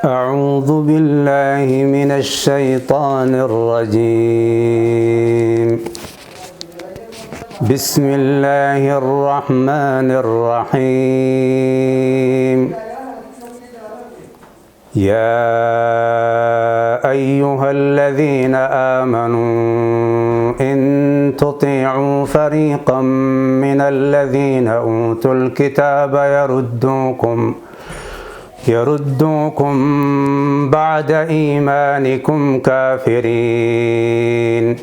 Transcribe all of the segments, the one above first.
أعوذ بالله من الشيطان الرجيم. بسم الله الرحمن الرحيم. يا أيها الذين آمنوا إن تطيعوا فريقا من الذين أوتوا الكتاب يردوكم بعد إيمانكم كافرين.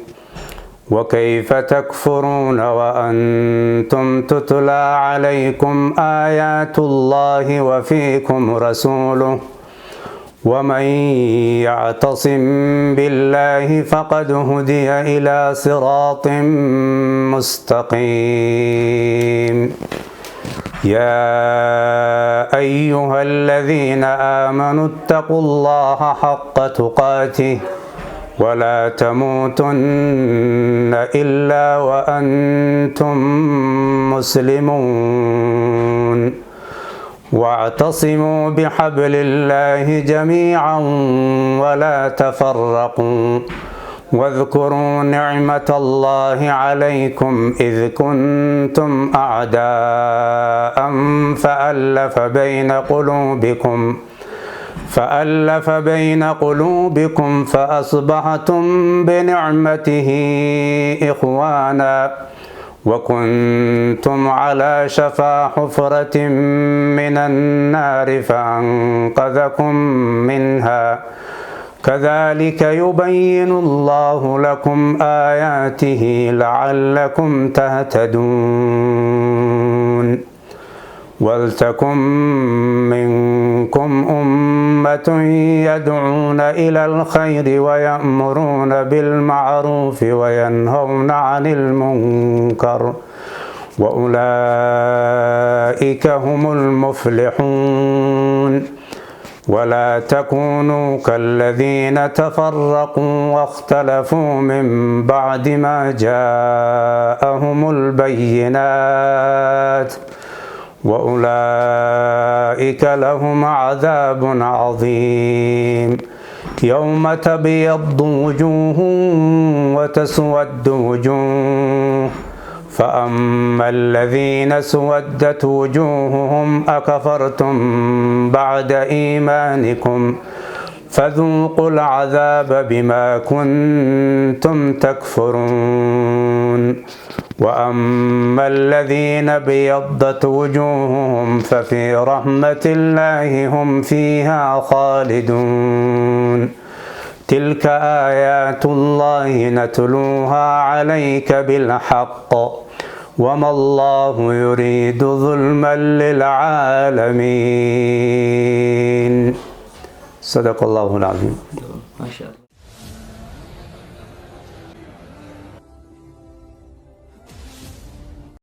وكيف تكفرون وأنتم تتلى عليكم آيات الله وفيكم رسوله ومن يعتصم بالله فقد هدي إلى صراط مستقيم. يا أيها الذين آمنوا اتقوا الله حق تقاته ولا تموتن إلا وأنتم مسلمون. واعتصموا بحبل الله جميعا ولا تفرقوا. واذكروا نعمة الله عليكم إذ كنتم أعداء فألف بين قلوبكم فأصبحتم بنعمته إخوانا وكنتم على شفا حفرة من النار فأنقذكم منها. كذلك يبين الله لكم آياته لعلكم تهتدون. ولتكن منكم أمة يدعون إلى الخير ويأمرون بالمعروف وينهون عن المنكر وأولئك هم المفلحون. ولا تكونوا كالذين تفرقوا واختلفوا من بعد ما جاءهم البينات وأولئك لهم عذاب عظيم. يوم تبيض وجوه وتسود وجوه فأما الذين اسودت وجوههم أكفرتم بعد إيمانكم فذوقوا العذاب بما كنتم تكفرون. وأما الذين ابيضت وجوههم ففي رحمة الله هم فيها خالدون. تلك آيات الله نتلوها عليك بالحق وما الله يريد ظلما للعالمين. صدق الله العظيم. ما شاء الله.